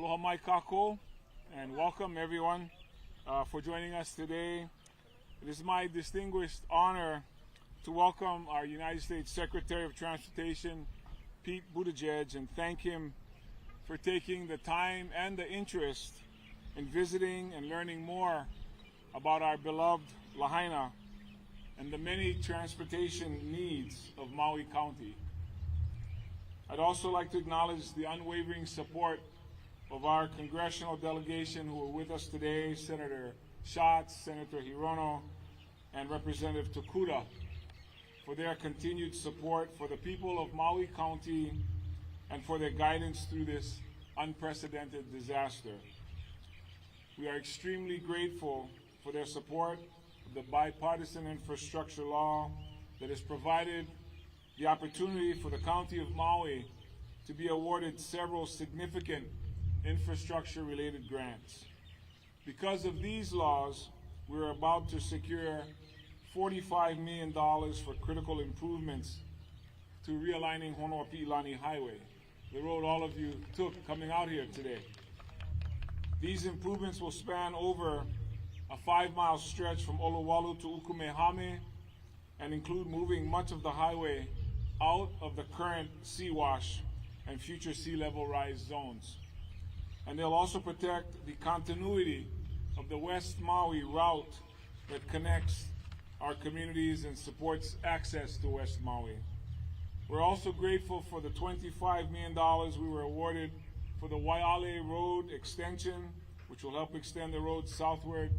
Aloha mai kako, and welcome everyone for joining us today. It is my distinguished honor to welcome our United States Secretary of Transportation, Pete Buttigieg, and thank him for taking the time and the interest in visiting and learning more about our beloved Lahaina and the many transportation needs of Maui County. I'd also like to acknowledge the unwavering support of our congressional delegation who are with us today, Senator Schatz, Senator Hirono, and Representative Tokuda, for their continued support for the people of Maui County and for their guidance through this unprecedented disaster. We are extremely grateful for their support of the bipartisan infrastructure law that has provided the opportunity for the County of Maui to be awarded several significant infrastructure-related grants. Because of these laws, we're about to secure $45 million for critical improvements to realigning Honoapi'ilani Highway, the road all of you took coming out here today. These improvements will span over a 5-mile stretch from Olowalu to Ukumehame and include moving much of the highway out of the current sea wash and future sea level rise zones. And they'll also protect the continuity of the West Maui route that connects our communities and supports access to West Maui. We're also grateful for the $25 million we were awarded for the Waiale Road extension, which will help extend the road southward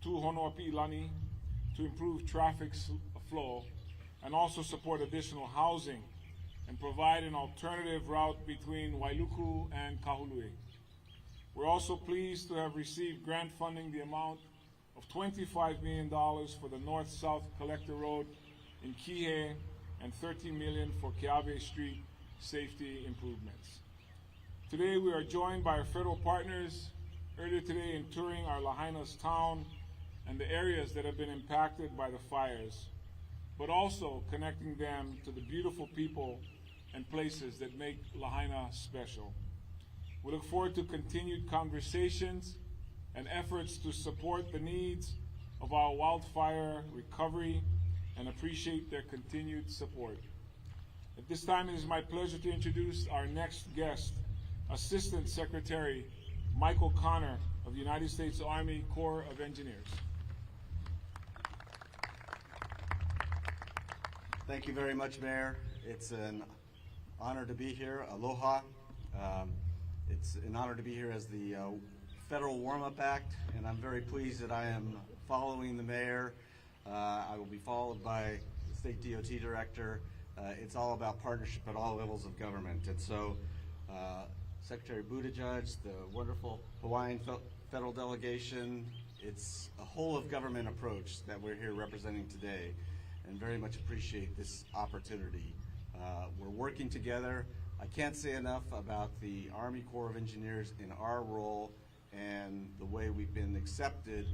to Honoapi'ilani to improve traffic flow and also support additional housing and provide an alternative route between Wailuku and Kahului. We're also pleased to have received grant funding the amount of $25 million for the North-South Collector Road in Kihei and $13 million for Keawe Street safety improvements. Today we are joined by our federal partners earlier today in touring our Lahaina's town and the areas that have been impacted by the fires, but also connecting them to the beautiful people and places that make Lahaina special. We look forward to continued conversations and efforts to support the needs of our wildfire recovery and appreciate their continued support. At this time, it is my pleasure to introduce our next guest, Assistant Secretary Michael Connor of the United States Army Corps of Engineers. Thank you very much, Mayor. It's an honor to be here. Aloha. It's an honor to be here as the Federal Warm-Up Act, and I'm very pleased that I am following the Mayor. I will be followed by the State DOT Director. It's all about partnership at all levels of government. And so Secretary Buttigieg, the wonderful Hawaiian federal delegation, it's a whole of government approach that we're here representing today, and very much appreciate this opportunity. We're working together. I can't say enough about the Army Corps of Engineers in our role and the way we've been accepted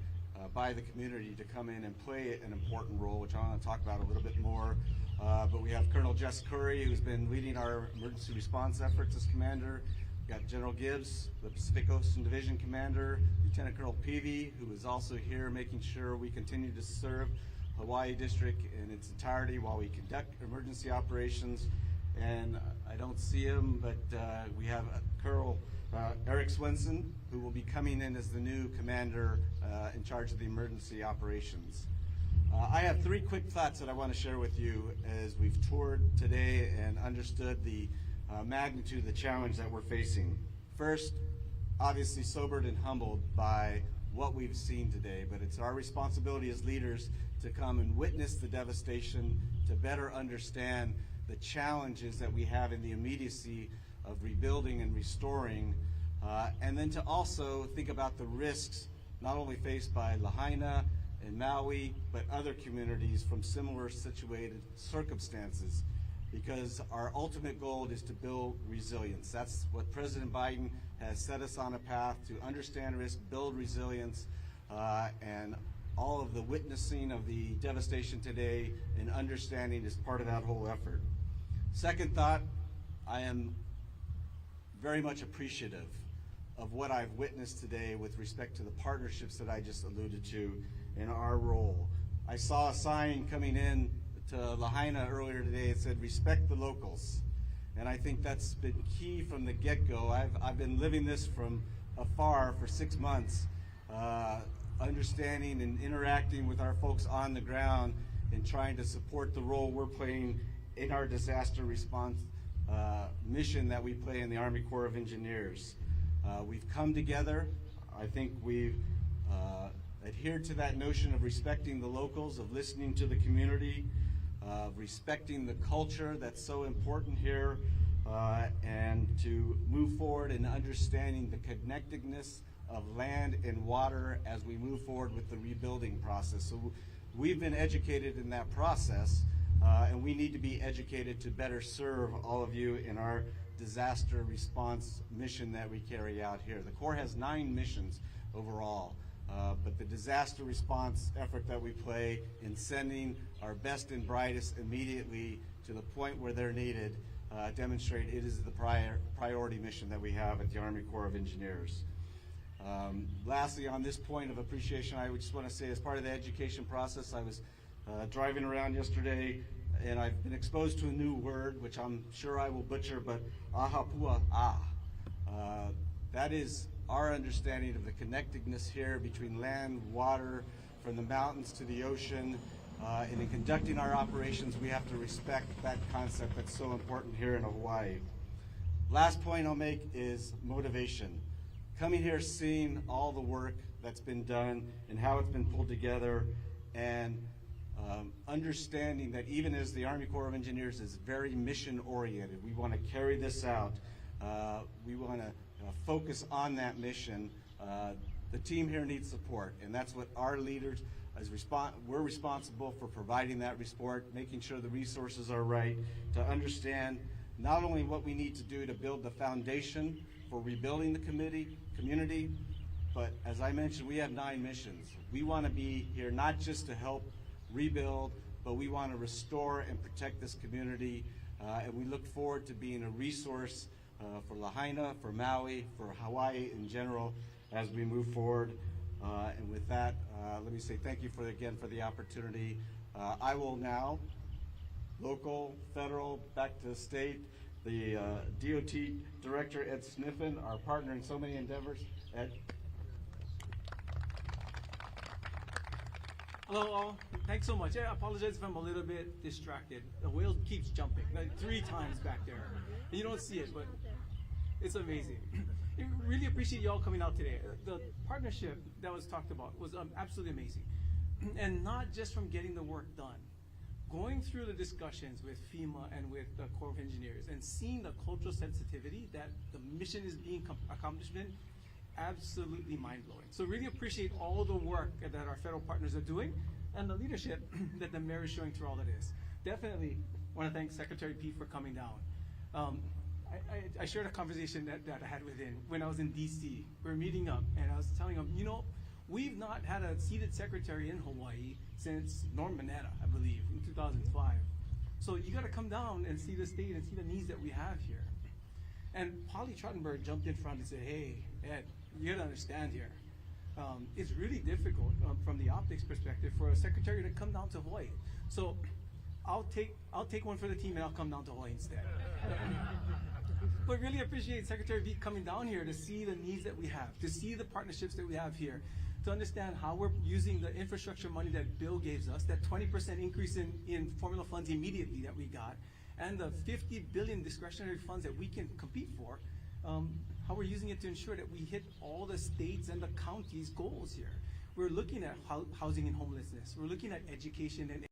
by the community to come in and play an important role, which I want to talk about a little bit more. But we have Colonel Jess Curry, who's been leading our emergency response efforts as commander. We've got General Gibbs, the Pacific Ocean Division commander, Lieutenant Colonel Peavy, who is also here making sure we continue to serve Hawaii District in its entirety while we conduct emergency operations. And I don't see him, but we have Colonel Eric Swenson, who will be coming in as the new commander in charge of the emergency operations. I have 3 quick thoughts that I want to share with you as we've toured today and understood the magnitude of the challenge that we're facing. First, obviously sobered and humbled by what we've seen today, but it's our responsibility as leaders to come and witness the devastation, to better understand the challenges that we have in the immediacy of rebuilding and restoring, and then to also think about the risks not only faced by Lahaina and Maui, but other communities from similar situated circumstances, because our ultimate goal is to build resilience. That's what President Biden has set us on a path to understand risk, build resilience, and all of the witnessing of the devastation today and understanding is part of that whole effort. Second thought, I am very much appreciative of what I've witnessed today with respect to the partnerships that I just alluded to in our role. I saw a sign coming in to Lahaina earlier today. It said, "Respect the locals." And I think that's been key from the get-go. I've been living this from afar for 6 months, understanding and interacting with our folks on the ground and trying to support the role we're playing in our disaster response mission that we play in the Army Corps of Engineers. We've come together. I think we've adhered to that notion of respecting the locals, of listening to the community, respecting the culture that's so important here, and to move forward in understanding the connectedness of land and water as we move forward with the rebuilding process. So we've been educated in that process, and we need to be educated to better serve all of you in our disaster response mission that we carry out here. The Corps has 9 missions overall. But the disaster response effort that we play in sending our best and brightest immediately to the point where they're needed demonstrate it is the priority mission that we have at the Army Corps of Engineers. Lastly, on this point of appreciation, I would just want to say as part of the education process, I was driving around yesterday and I've been exposed to a new word, which I'm sure I will butcher, but ahapua ah. That is our understanding of the connectedness here between land, water, from the mountains to the ocean. And in conducting our operations, we have to respect that concept that's so important here in Hawaii. Last point I'll make is motivation. Coming here, seeing all the work that's been done and how it's been pulled together, and understanding that even as the Army Corps of Engineers is very mission oriented, we want to carry this out. We want to focus on that mission. The team here needs support, and that's what our leaders, we're responsible for providing that support, making sure the resources are right, to understand not only what we need to do to build the foundation for rebuilding the community, but as I mentioned, we have 9 missions. We want to be here not just to help rebuild, but we want to restore and protect this community, and we look forward to being a resource for Lahaina, for Maui, for Hawaii in general as we move forward. And with that, let me say thank you again for the opportunity. I will now, local, federal, back to state, the DOT Director, Ed Sniffen, our partner in so many endeavors. Ed. Hello all, thanks so much. I apologize if I'm a little bit distracted. The wheel keeps jumping, like 3 times back there. And you don't see it, but it's amazing. I really appreciate you all coming out today. The partnership that was talked about was absolutely amazing. And not just from getting the work done. Going through the discussions with FEMA and with the Corps of Engineers and seeing the cultural sensitivity that the mission is being accomplished in, absolutely mind-blowing. So really appreciate all the work that our federal partners are doing and the leadership that the mayor is showing through all of this. Definitely want to thank Secretary Pete for coming down. I shared a conversation that I had with him when I was in DC. We were meeting up and I was telling him, you know, we've not had a seated secretary in Hawaii since Norm Mineta, I believe, in 2005. So you got to come down and see the state and see the needs that we have here. And Polly Trottenberg jumped in front and said, hey, Ed, you got to understand here. It's really difficult from the optics perspective for a secretary to come down to Hawaii. So I'll take one for the team and I'll come down to Hawaii instead. But really appreciate Secretary Pete coming down here to see the needs that we have, to see the partnerships that we have here, to understand how we're using the infrastructure money that Bill gave us, that 20% increase in formula funds immediately that we got, and the $50 billion discretionary funds that we can compete for, how we're using it to ensure that we hit all the states and the counties' goals here. We're looking at housing and homelessness. We're looking at education and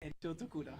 and Shotokuda.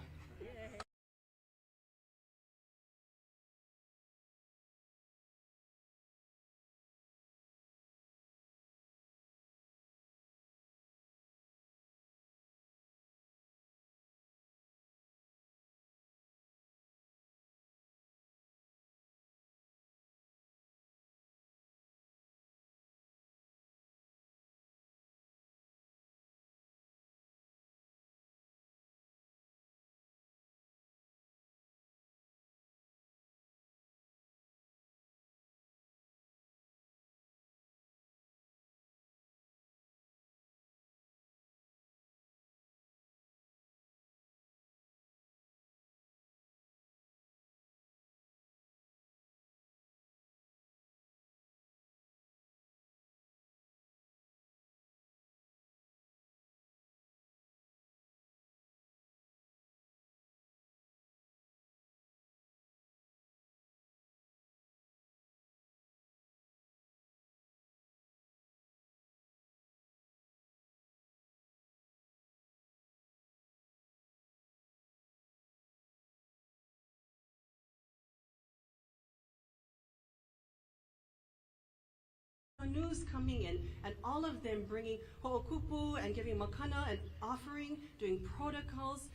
Canoes coming in, and all of them bringing ho'okupu and giving makana and offering, doing protocols.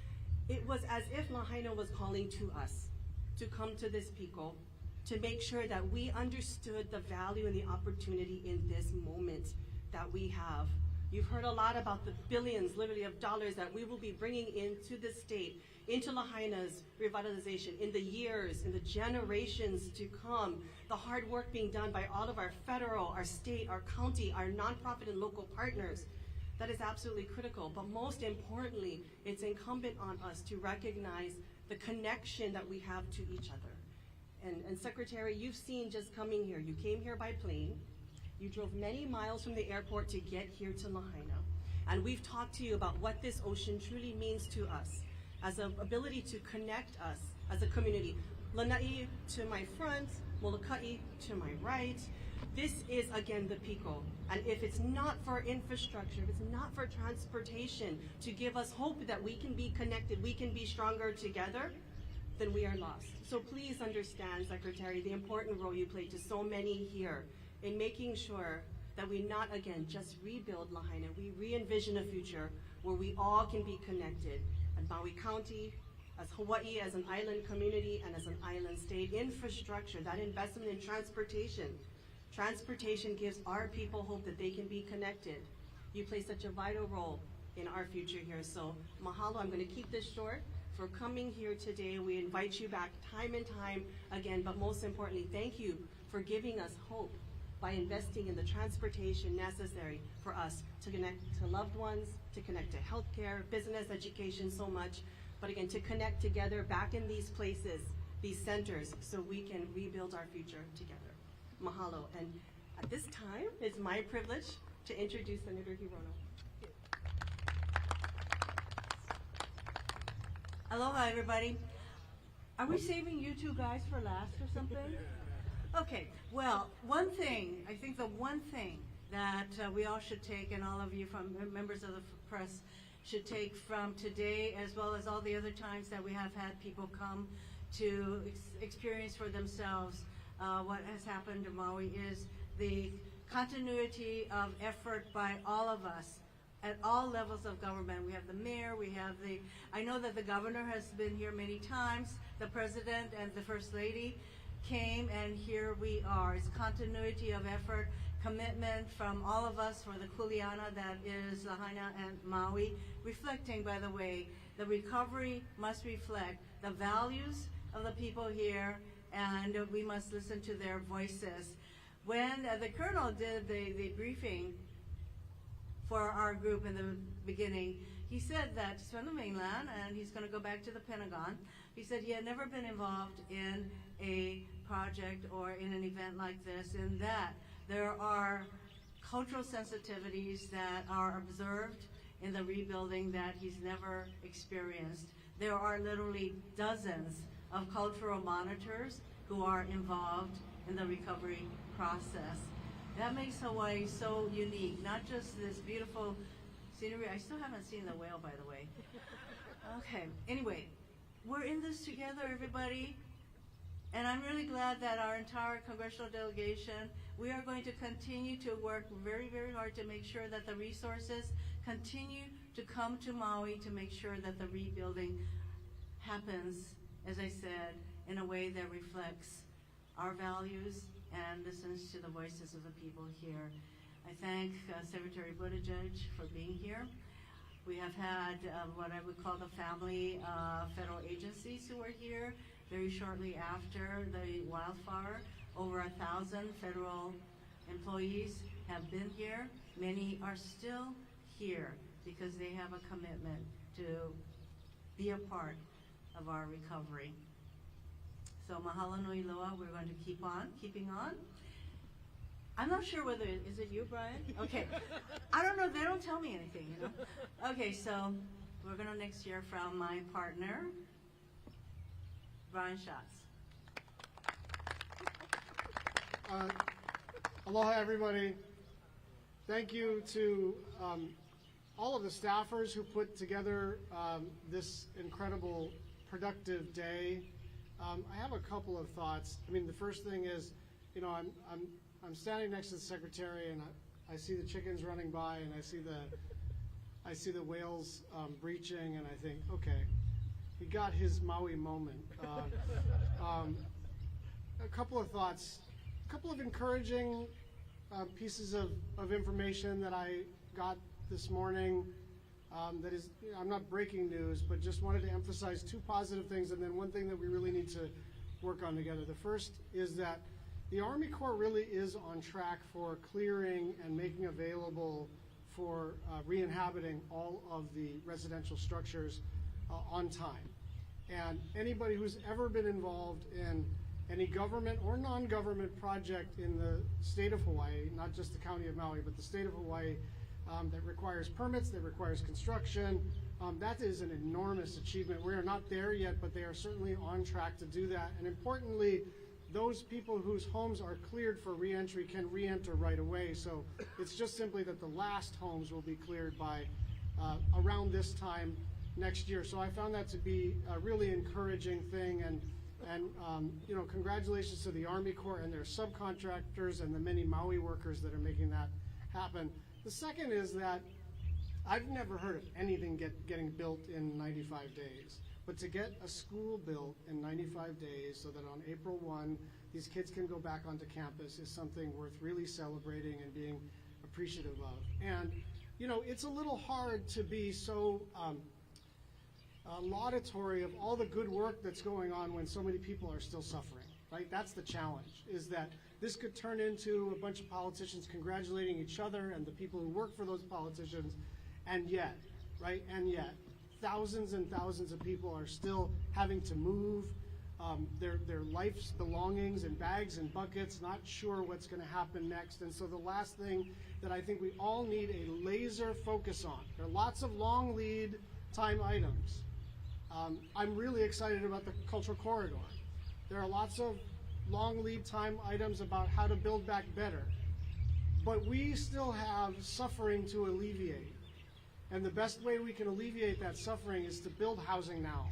It was as if Lahaina was calling to us to come to this piko, to make sure that we understood the value and the opportunity in this moment that we have. You've heard a lot about the billions, literally, of dollars that we will be bringing into the state, into Lahaina's revitalization in the years, in the generations to come. The hard work being done by all of our federal, our state, our county, our nonprofit and local partners. That is absolutely critical. But most importantly, it's incumbent on us to recognize the connection that we have to each other. And Secretary, you've seen just coming here. You came here by plane. You drove many miles from the airport to get here to Lahaina. And we've talked to you about what this ocean truly means to us as an ability to connect us as a community. Lanai to my front, Molokai to my right. This is, again, the piko. And if it's not for infrastructure, if it's not for transportation to give us hope that we can be connected, we can be stronger together, then we are lost. So please understand, Secretary, the important role you play to so many here in making sure that we not, again, just rebuild Lahaina, we re-envision a future where we all can be connected. As Maui County, as Hawaii, as an island community, and as an island state, infrastructure, that investment in transportation. Transportation gives our people hope that they can be connected. You play such a vital role in our future here. So mahalo, I'm gonna keep this short. For coming here today, we invite you back time and time again, but most importantly, thank you for giving us hope by investing in the transportation necessary for us to connect to loved ones, to connect to healthcare, business, education, so much. But again, to connect together back in these places, these centers, so we can rebuild our future together. Mahalo. And at this time, it's my privilege to introduce Senator Hirono. Aloha, everybody. Are we saving you two guys for last or something? Okay, well, one thing, I think the one thing that we all should take, and all of you from members of the press should take from today, as well as all the other times that we have had people come to experience for themselves what has happened to Maui, is the continuity of effort by all of us at all levels of government. We have the mayor, we have I know that the governor has been here many times, the president and the first lady came, and here we are. It's continuity of effort, commitment from all of us for the kuleana that is Lahaina and Maui, reflecting, by the way, the recovery must reflect the values of the people here, and we must listen to their voices. When the colonel did the briefing for our group in the beginning, he said that he's from the mainland and he's going to go back to the Pentagon. He said he had never been involved in a project or in an event like this, in that there are cultural sensitivities that are observed in the rebuilding that he's never experienced. There are literally dozens of cultural monitors who are involved in the recovery process. That makes Hawaii so unique, not just this beautiful scenery. I still haven't seen the whale, by the way. Okay, anyway, we're in this together, everybody. And I'm really glad that our entire congressional delegation, we are going to continue to work very, very hard to make sure that the resources continue to come to Maui to make sure that the rebuilding happens, as I said, in a way that reflects our values and listens to the voices of the people here. I thank Secretary Buttigieg for being here. We have had what I would call the family federal agencies who are here. Very shortly after the wildfire, over 1,000 federal employees have been here. Many are still here because they have a commitment to be a part of our recovery. So mahalo nui loa, we're going to keeping on. I'm not sure whether, is it you, Brian? Okay. I don't know, they don't tell me anything, you know? Okay, so we're gonna next hear from my partner, Brian Schatz. Aloha, everybody. Thank you to all of the staffers who put together this incredible, productive day. I have a couple of thoughts. I mean, the first thing is, you know, I'm standing next to the secretary, and I see the chickens running by, and I see the whales breaching, and I think, okay, he got his Maui moment. A couple of thoughts, a couple of encouraging pieces of information that I got this morning. That is, you know, I'm not breaking news, but just wanted to emphasize two positive things, and then one thing that we really need to work on together. The first is that the Army Corps really is on track for clearing and making available for re-inhabiting all of the residential structures on time. And anybody who's ever been involved in any government or non-government project in the state of Hawaii, not just the county of Maui, but the state of Hawaii, that requires permits, that requires construction, that is an enormous achievement. We are not there yet, but they are certainly on track to do that. And importantly, those people whose homes are cleared for re-entry can re-enter right away. So it's just simply that the last homes will be cleared by around this time next year. So I found that to be a really encouraging thing, and you know, congratulations to the Army Corps and their subcontractors and the many Maui workers that are making that happen. The second is that I've never heard of anything getting built in 95 days. But to get a school built in 95 days so that on April 1, these kids can go back onto campus is something worth really celebrating and being appreciative of. And, you know, it's a little hard to be so laudatory of all the good work that's going on when so many people are still suffering, right? That's the challenge, is that this could turn into a bunch of politicians congratulating each other and the people who work for those politicians, and yet, right, and yet, thousands and thousands of people are still having to move their life's belongings in bags and buckets, not sure what's going to happen next. And so the last thing that I think we all need a laser focus on, there are lots of long lead time items. I'm really excited about the cultural corridor. There are lots of long lead time items about how to build back better. But we still have suffering to alleviate. And the best way we can alleviate that suffering is to build housing now,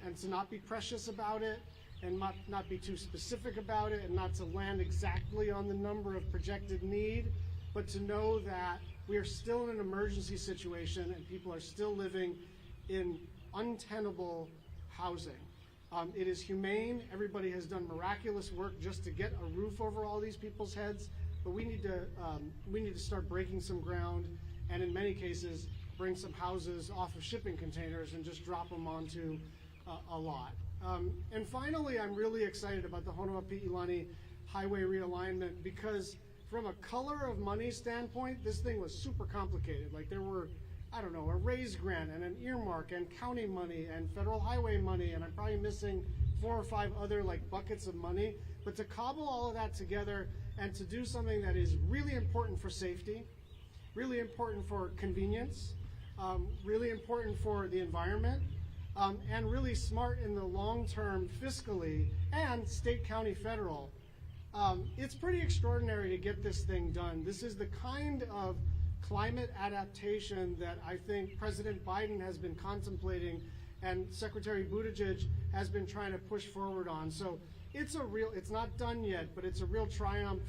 and to not be precious about it, and not be too specific about it, and not to land exactly on the number of projected need, but to know that we are still in an emergency situation and people are still living in untenable housing. It is humane. Everybody has done miraculous work just to get a roof over all these people's heads, but we need to start breaking some ground, and in many cases, bring some houses off of shipping containers and just drop them onto a lot. And finally, I'm really excited about the Honoapi'ilani highway realignment, because from a color of money standpoint, this thing was super complicated. Like, there were, I don't know, a raise grant and an earmark and county money and federal highway money, and I'm probably missing 4 or 5 other like buckets of money. But to cobble all of that together and to do something that is really important for safety, really important for convenience, really important for the environment, and really smart in the long term fiscally and state, county, federal. It's pretty extraordinary to get this thing done. This is the kind of climate adaptation that I think President Biden has been contemplating and Secretary Buttigieg has been trying to push forward on. So it's not done yet, but it's a real triumph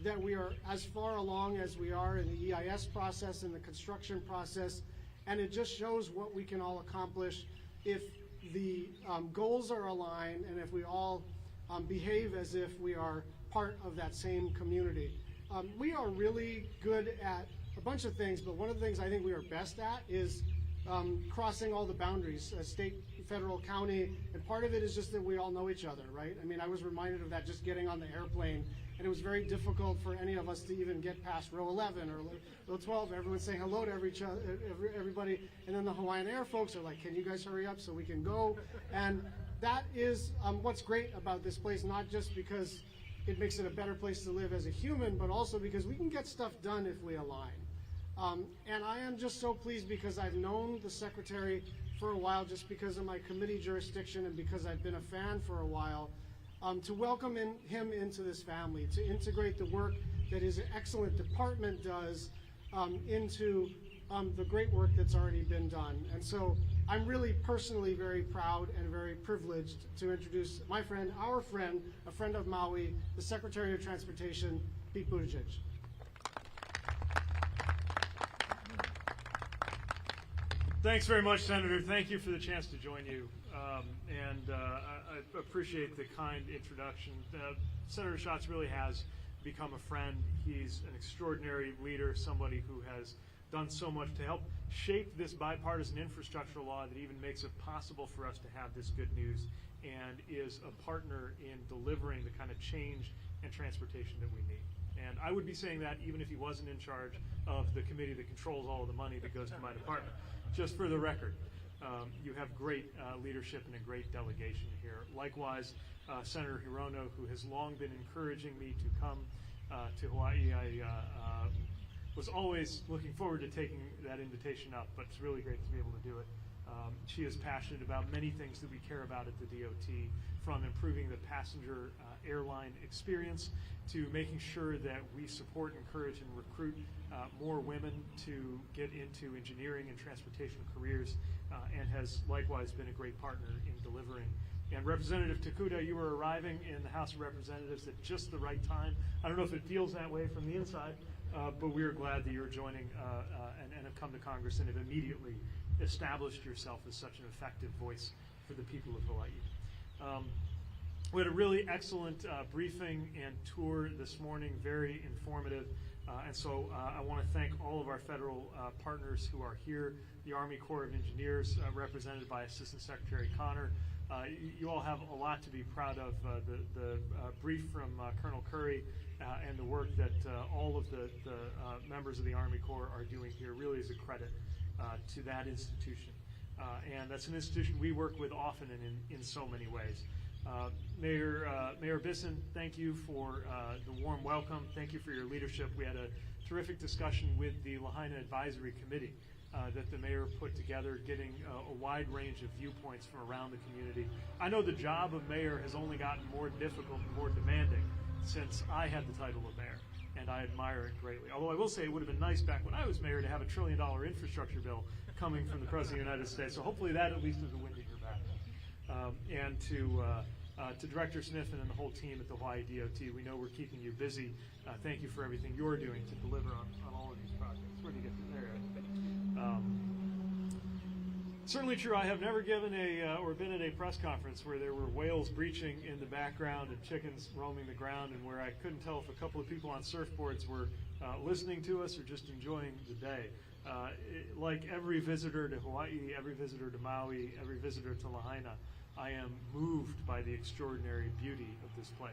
that we are as far along as we are in the EIS process and the construction process, and it just shows what we can all accomplish if the goals are aligned and if we all behave as if we are part of that same community. We are really good at a bunch of things, but one of the things I think we are best at is crossing all the boundaries, state, federal, county, and part of it is just that we all know each other, right? I mean, I was reminded of that just getting on the airplane, and it was very difficult for any of us to even get past row 11 or row 12. Everyone's saying hello to everybody, and then the Hawaiian Air folks are like, can you guys hurry up so we can go? And that is what's great about this place, not just because it makes it a better place to live as a human, but also because we can get stuff done if we align. And I am just so pleased because I've known the Secretary for a while, just because of my committee jurisdiction and because I've been a fan for a while, to welcome him into this family, to integrate the work that his excellent department does into the great work that's already been done. And so I'm really personally very proud and very privileged to introduce my friend, our friend, a friend of Maui, the Secretary of Transportation, Pete Buttigieg. Thanks very much, Senator. Thank you for the chance to join you. I appreciate the kind introduction. Senator Schatz really has become a friend. He's an extraordinary leader, somebody who has done so much to help shape this bipartisan infrastructure law that even makes it possible for us to have this good news, and is a partner in delivering the kind of change and transportation that we need. And I would be saying that even if he wasn't in charge of the committee that controls all of the money that goes to my department. Just for the record, you have great leadership and a great delegation here. Likewise, Senator Hirono, who has long been encouraging me to come to Hawaii. I was always looking forward to taking that invitation up, but it's really great to be able to do it. She is passionate about many things that we care about at the DOT, from improving the passenger airline experience to making sure that we support, encourage, and recruit more women to get into engineering and transportation careers, and has likewise been a great partner in delivering. And Representative Takuda, you were arriving in the House of Representatives at just the right time. I don't know if it feels that way from the inside, but we are glad that you're joining and have come to Congress and have immediately established yourself as such an effective voice for the people of Hawaii. We had a really excellent briefing and tour this morning, very informative. And so I want to thank all of our federal partners who are here, the Army Corps of Engineers, represented by Assistant Secretary Connor. You all have a lot to be proud of. The brief from Colonel Curry and the work that all of the members of the Army Corps are doing here really is a credit to that institution. And that's an institution we work with often and in so many ways. Mayor Bisson, thank you for the warm welcome. Thank you for your leadership. We had a terrific discussion with the Lahaina Advisory Committee that the mayor put together, getting a wide range of viewpoints from around the community. I know the job of mayor has only gotten more difficult and more demanding since I had the title of mayor, and I admire it greatly. Although I will say it would have been nice back when I was mayor to have $1 trillion infrastructure bill coming from the President of the United States. So hopefully that at least is a wind at your back. And to Director Smith and the whole team at the Hawaii DOT, we know we're keeping you busy. Thank you for everything you're doing to deliver on all of these projects. Where do you get to there? Certainly true. I have never given or been at a press conference where there were whales breaching in the background and chickens roaming the ground, and where I couldn't tell if a couple of people on surfboards were listening to us or just enjoying the day. Like every visitor to Hawaii, every visitor to Maui, every visitor to Lahaina, I am moved by the extraordinary beauty of this place.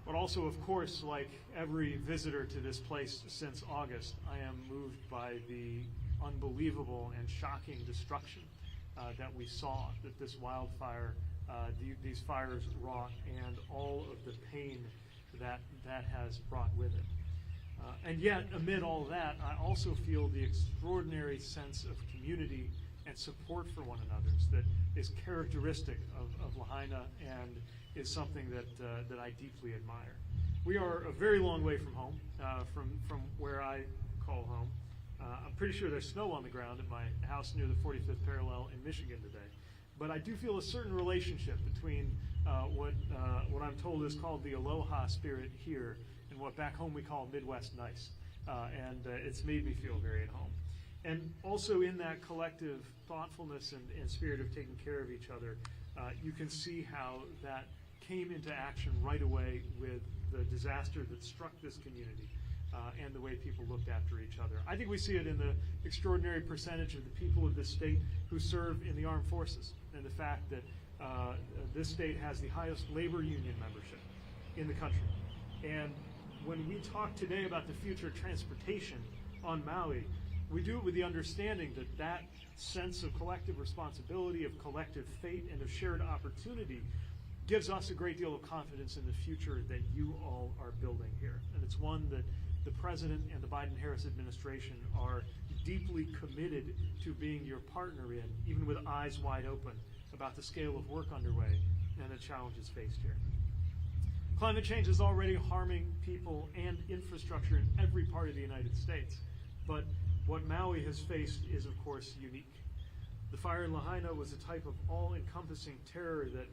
But also, of course, like every visitor to this place since August, I am moved by the unbelievable and shocking destruction that we saw, that this wildfire, these fires wrought, and all of the pain that has brought with it. And yet, amid all that, I also feel the extraordinary sense of community and support for one another that is characteristic of Lahaina and is something that I deeply admire. We are a very long way from home, from where I call home. I'm pretty sure there's snow on the ground at my house near the 45th parallel in Michigan today. But I do feel a certain relationship between what I'm told is called the aloha spirit here and what back home we call Midwest nice. And it's made me feel very at home. And also in that collective thoughtfulness and spirit of taking care of each other, you can see how that came into action right away with the disaster that struck this community and the way people looked after each other. I think we see it in the extraordinary percentage of the people of this state who serve in the armed forces and the fact that this state has the highest labor union membership in the country. And when we talk today about the future of transportation on Maui, we do it with the understanding that that sense of collective responsibility, of collective fate, and of shared opportunity gives us a great deal of confidence in the future that you all are building here. And it's one that the President and the Biden-Harris administration are deeply committed to being your partner in, even with eyes wide open about the scale of work underway and the challenges faced here. Climate change is already harming people and infrastructure in every part of the United States, but what Maui has faced is, of course, unique. The fire in Lahaina was a type of all-encompassing terror that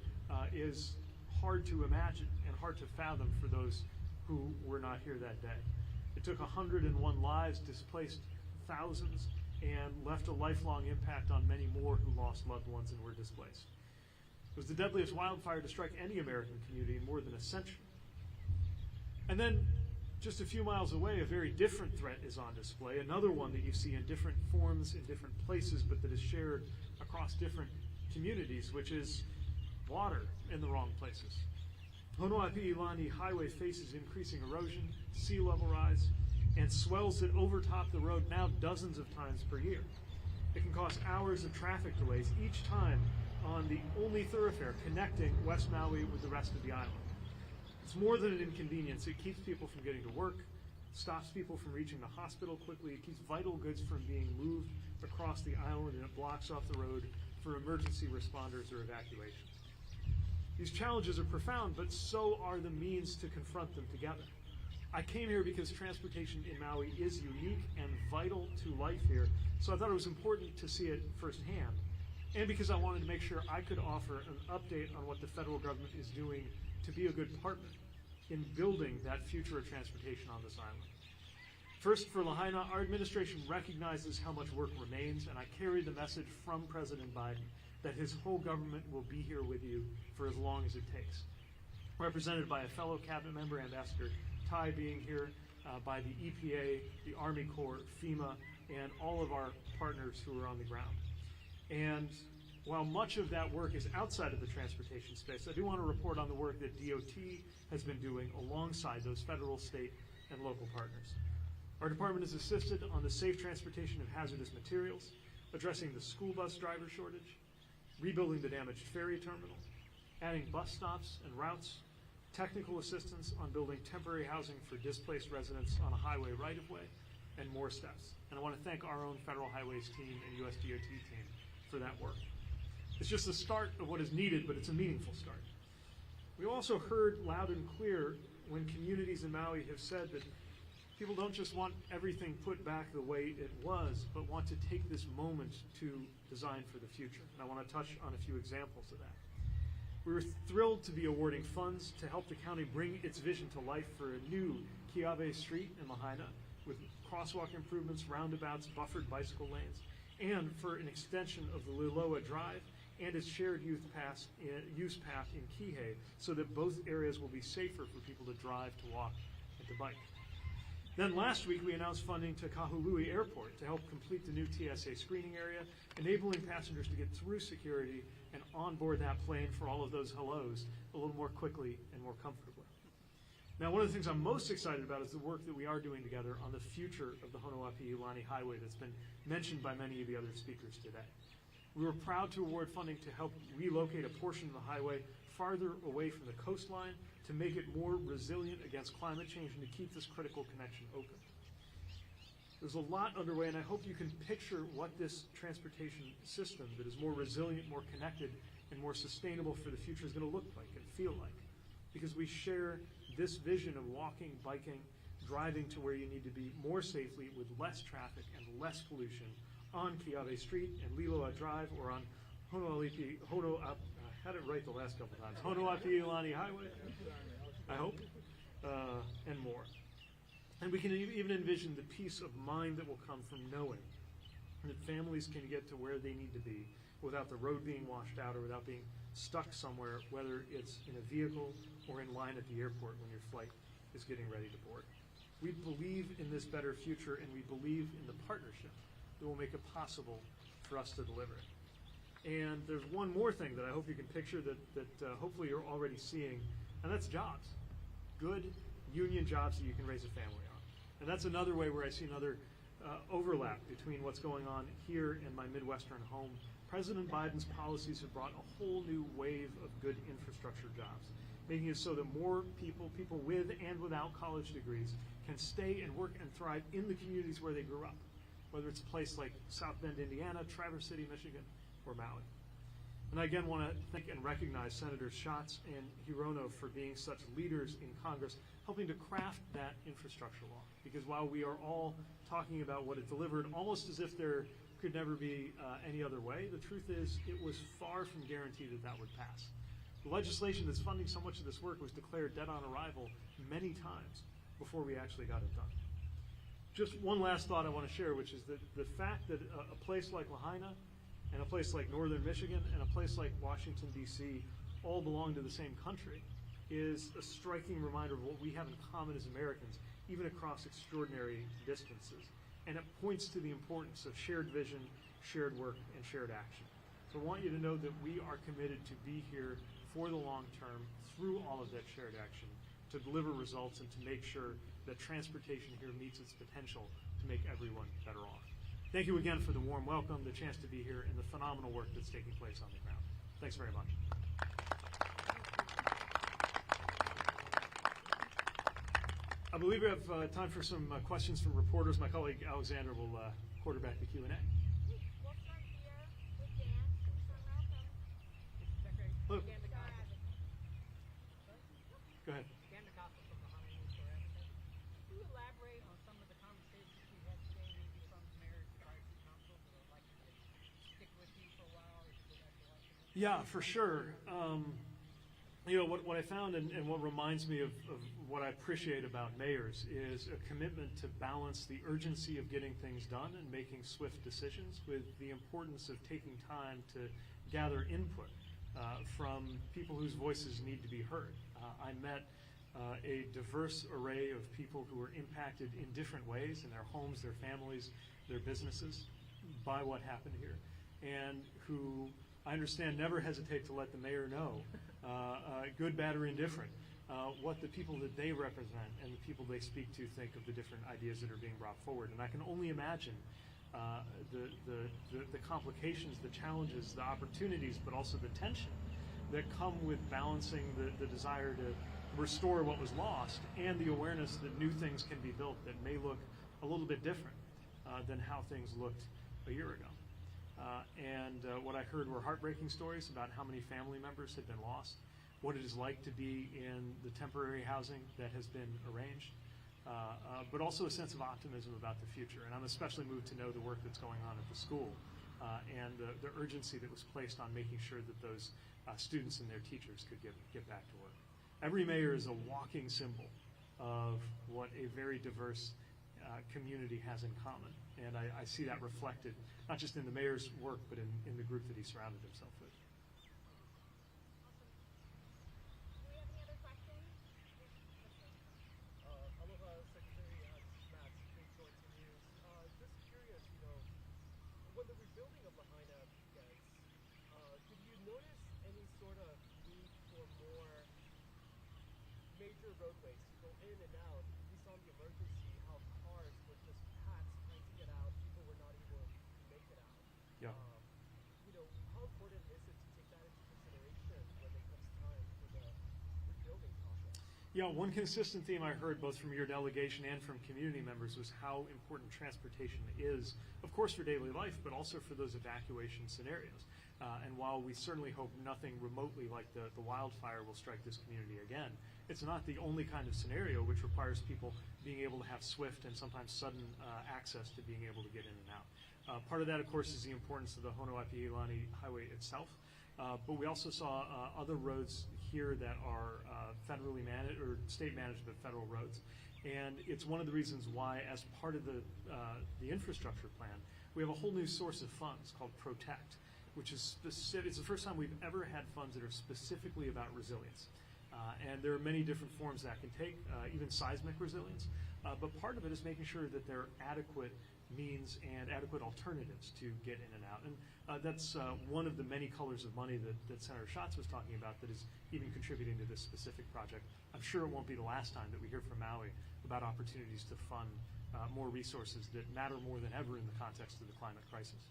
is hard to imagine and hard to fathom for those who were not here that day. It took 101 lives, displaced thousands, and left a lifelong impact on many more who lost loved ones and were displaced. It was the deadliest wildfire to strike any American community in more than a century. And then, just a few miles away, a very different threat is on display, another one that you see in different forms in different places, but that is shared across different communities, which is water in the wrong places. Honoapi'ilani Highway faces increasing erosion, sea level rise, and swells that overtop the road now dozens of times per year. It can cause hours of traffic delays each time on the only thoroughfare connecting West Maui with the rest of the island. It's more than an inconvenience. It keeps people from getting to work, stops people from reaching the hospital quickly, it keeps vital goods from being moved across the island, and it blocks off the road for emergency responders or evacuations. These challenges are profound, but so are the means to confront them together. I came here because transportation in Maui is unique and vital to life here, so I thought it was important to see it firsthand, and because I wanted to make sure I could offer an update on what the federal government is doing to be a good partner in building that future of transportation on this island. First, for Lahaina, our administration recognizes how much work remains, and I carry the message from President Biden that his whole government will be here with you for as long as it takes. Represented by a fellow cabinet member, Ambassador Tai, being here, by the EPA, the Army Corps, FEMA, and all of our partners who are on the ground. And while much of that work is outside of the transportation space, I do want to report on the work that DOT has been doing alongside those federal, state, and local partners. Our department has assisted on the safe transportation of hazardous materials, addressing the school bus driver shortage, rebuilding the damaged ferry terminal, adding bus stops and routes, technical assistance on building temporary housing for displaced residents on a highway right-of-way, and more steps. And I want to thank our own Federal Highways team and US DOT team for that work. It's just the start of what is needed, but it's a meaningful start. We also heard loud and clear when communities in Maui have said that people don't just want everything put back the way it was, but want to take this moment to design for the future. And I want to touch on a few examples of that. We were thrilled to be awarding funds to help the county bring its vision to life for a new Kiawe Street in Lahaina with crosswalk improvements, roundabouts, buffered bicycle lanes, and for an extension of the Liloa Drive and its shared use path in Kihei, so that both areas will be safer for people to drive, to walk, and to bike. Then last week, we announced funding to Kahului Airport to help complete the new TSA screening area, enabling passengers to get through security and onboard that plane for all of those hellos a little more quickly and more comfortably. Now, one of the things I'm most excited about is the work that we are doing together on the future of the Honoapi'ilani Highway that's been mentioned by many of the other speakers today. We were proud to award funding to help relocate a portion of the highway farther away from the coastline to make it more resilient against climate change and to keep this critical connection open. There's a lot underway, and I hope you can picture what this transportation system that is more resilient, more connected, and more sustainable for the future is going to look like and feel like, because we share this vision of walking, biking, driving to where you need to be more safely with less traffic and less pollution on Keawe Street and Liloa Drive, or on I had it right the last couple times, Honoapiilani Highway, I hope, and more. And we can even envision the peace of mind that will come from knowing that families can get to where they need to be without the road being washed out or without being stuck somewhere, whether it's in a vehicle or in line at the airport when your flight is getting ready to board. We believe in this better future, and we believe in the partnership that will make it possible for us to deliver it. And there's one more thing that I hope you can picture that hopefully you're already seeing, and that's jobs. Good union jobs that you can raise a family on. And that's another way where I see another overlap between what's going on here in my Midwestern home. President Biden's policies have brought a whole new wave of good infrastructure jobs, making it so that more people with and without college degrees, can stay and work and thrive in the communities where they grew up, whether it's a place like South Bend, Indiana, Traverse City, Michigan, or Maui. And I again want to thank and recognize Senators Schatz and Hirono for being such leaders in Congress, helping to craft that infrastructure law. Because while we are all talking about what it delivered, almost as if there could never be any other way, the truth is it was far from guaranteed that that would pass. The legislation that's funding so much of this work was declared dead on arrival many times before we actually got it done. Just one last thought I want to share, which is that the fact that a place like Lahaina and a place like Northern Michigan and a place like Washington, D.C. all belong to the same country is a striking reminder of what we have in common as Americans, even across extraordinary distances. And it points to the importance of shared vision, shared work, and shared action. So I want you to know that we are committed to be here for the long term through all of that shared action to deliver results and to make sure that transportation here meets its potential to make everyone better off. Thank you again for the warm welcome, the chance to be here, and the phenomenal work that's taking place on the ground. Thanks very much. I believe we have time for some questions from reporters. My colleague Alexandra will quarterback the Q&A. We'll start here with Dan. Hello. Dan DeCosta. Go ahead. Dan DeCosta from the Hunter News Story. Can you elaborate on some of the conversations you had today, maybe from Mayor's Advisory Council that are likely to stick with you for a while as you go back to Washington? Yeah, for sure. You know, what I found and what reminds me of what I appreciate about mayors is a commitment to balance the urgency of getting things done and making swift decisions with the importance of taking time to gather input from people whose voices need to be heard. I met a diverse array of people who were impacted in different ways in their homes, their families, their businesses by what happened here, and who I understand never hesitate to let the mayor know, good, bad, or indifferent, what the people that they represent and the people they speak to think of the different ideas that are being brought forward. And I can only imagine the complications, the challenges, the opportunities, but also the tension that come with balancing the desire to restore what was lost and the awareness that new things can be built that may look a little bit different than how things looked a year ago. What I heard were heartbreaking stories about how many family members had been lost, what it is like to be in the temporary housing that has been arranged, but also a sense of optimism about the future. And I'm especially moved to know the work that's going on at the school and the urgency that was placed on making sure that those students and their teachers could get back to work. Every mayor is a walking symbol of what a very diverse community has in common. And I see that reflected, not just in the mayor's work, but in the group that he surrounded himself with. Do we have any other questions? Aloha, Secretary. This is Matt, Big Short News. Just curious, when the rebuilding of Lahaina begins, did you notice any sort of need for more major roadways to go in and out? We saw in the emergency how cars were just packed trying to get out. People were not able to make it out. Yeah. How important is it to take that into consideration when it comes time for the rebuilding process? Yeah, one consistent theme I heard both from your delegation and from community members was how important transportation is, of course, for daily life, but also for those evacuation scenarios. And while we certainly hope nothing remotely like the wildfire will strike this community again, it's not the only kind of scenario which requires people being able to have swift and sometimes sudden access to being able to get in and out. Part of that, of course, is the importance of the Honoapi'ilani Highway itself. But we also saw other roads here that are federally managed or state managed, but federal roads. And it's one of the reasons why, as part of the infrastructure plan, we have a whole new source of funds called Protect, which is specific. It's the first time we've ever had funds that are specifically about resilience. And there are many different forms that can take, even seismic resilience. But part of it is making sure that there are adequate means and adequate alternatives to get in and out. And that's one of the many colors of money that Senator Schatz was talking about that is even contributing to this specific project. I'm sure it won't be the last time that we hear from Maui about opportunities to fund more resources that matter more than ever in the context of the climate crisis.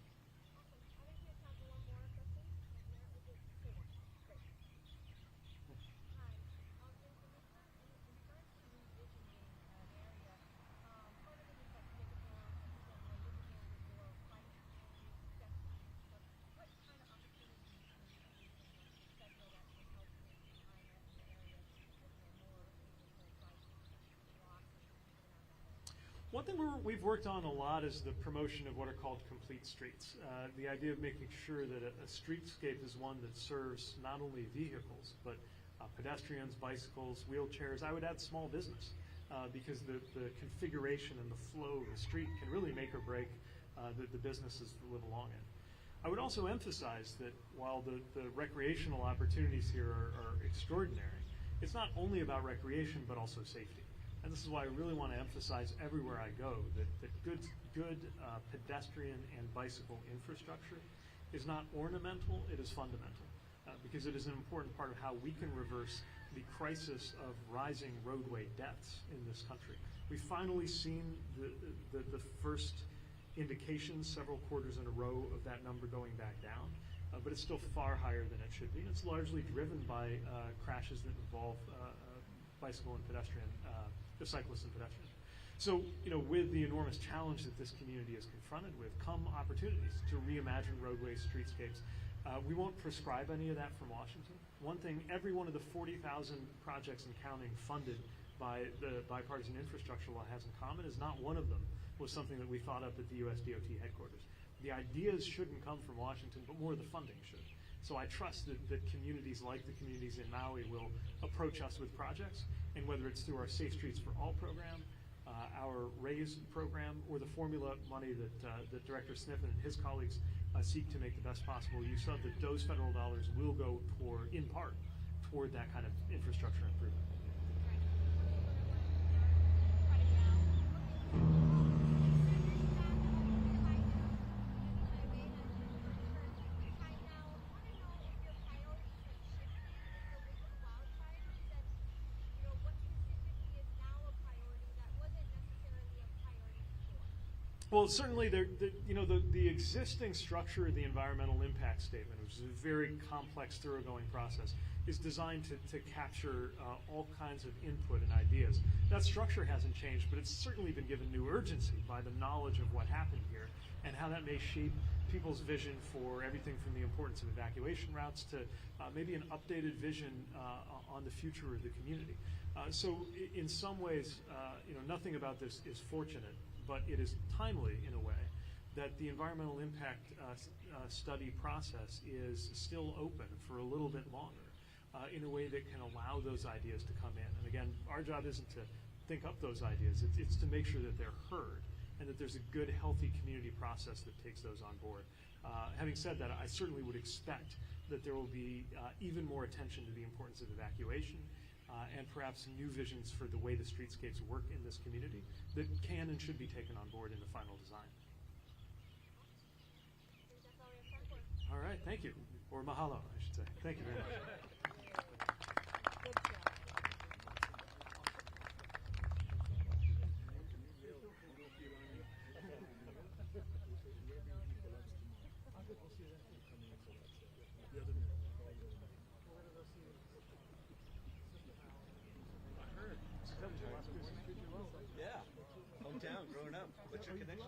One thing we've worked on a lot is the promotion of what are called complete streets. The idea of making sure that a streetscape is one that serves not only vehicles, but pedestrians, bicycles, wheelchairs. I would add small business because the configuration and the flow of the street can really make or break the businesses that live along it. I would also emphasize that while the recreational opportunities here are extraordinary, it's not only about recreation, but also safety. And this is why I really want to emphasize everywhere I go that good pedestrian and bicycle infrastructure is not ornamental, it is fundamental, because it is an important part of how we can reverse the crisis of rising roadway deaths in this country. We've finally seen the first indications several quarters in a row of that number going back down, but it's still far higher than it should be. And it's largely driven by crashes that involve bicycle and pedestrian, the cyclists and pedestrians. So, with the enormous challenge that this community is confronted with, come opportunities to reimagine roadways, streetscapes. We won't prescribe any of that from Washington. One thing, every one of the 40,000 projects and counting funded by the bipartisan infrastructure law has in common is not one of them was something that we thought up at the US DOT headquarters. The ideas shouldn't come from Washington, but more the funding should. So I trust that communities like the communities in Maui will approach us with projects, and whether it's through our Safe Streets for All program, our RAISE program, or the formula money that Director Sniffen and his colleagues seek to make the best possible use of, that those federal dollars will go in part toward that kind of infrastructure improvement. Well, certainly, the existing structure of the environmental impact statement, which is a very complex, thoroughgoing process, is designed to capture all kinds of input and ideas. That structure hasn't changed, but it's certainly been given new urgency by the knowledge of what happened here and how that may shape people's vision for everything from the importance of evacuation routes to maybe an updated vision on the future of the community. So in some ways, nothing about this is fortunate, but it is timely in a way that the environmental impact study process is still open for a little bit longer in a way that can allow those ideas to come in. And again, our job isn't to think up those ideas, it's to make sure that they're heard and that there's a good, healthy community process that takes those on board. Having said that, I certainly would expect that there will be even more attention to the importance of evacuation, and perhaps new visions for the way the streetscapes work in this community that can and should be taken on board in the final design. All right, thank you. Or mahalo, I should say. Thank you very much. Yeah, hometown, growing up. What's your connection?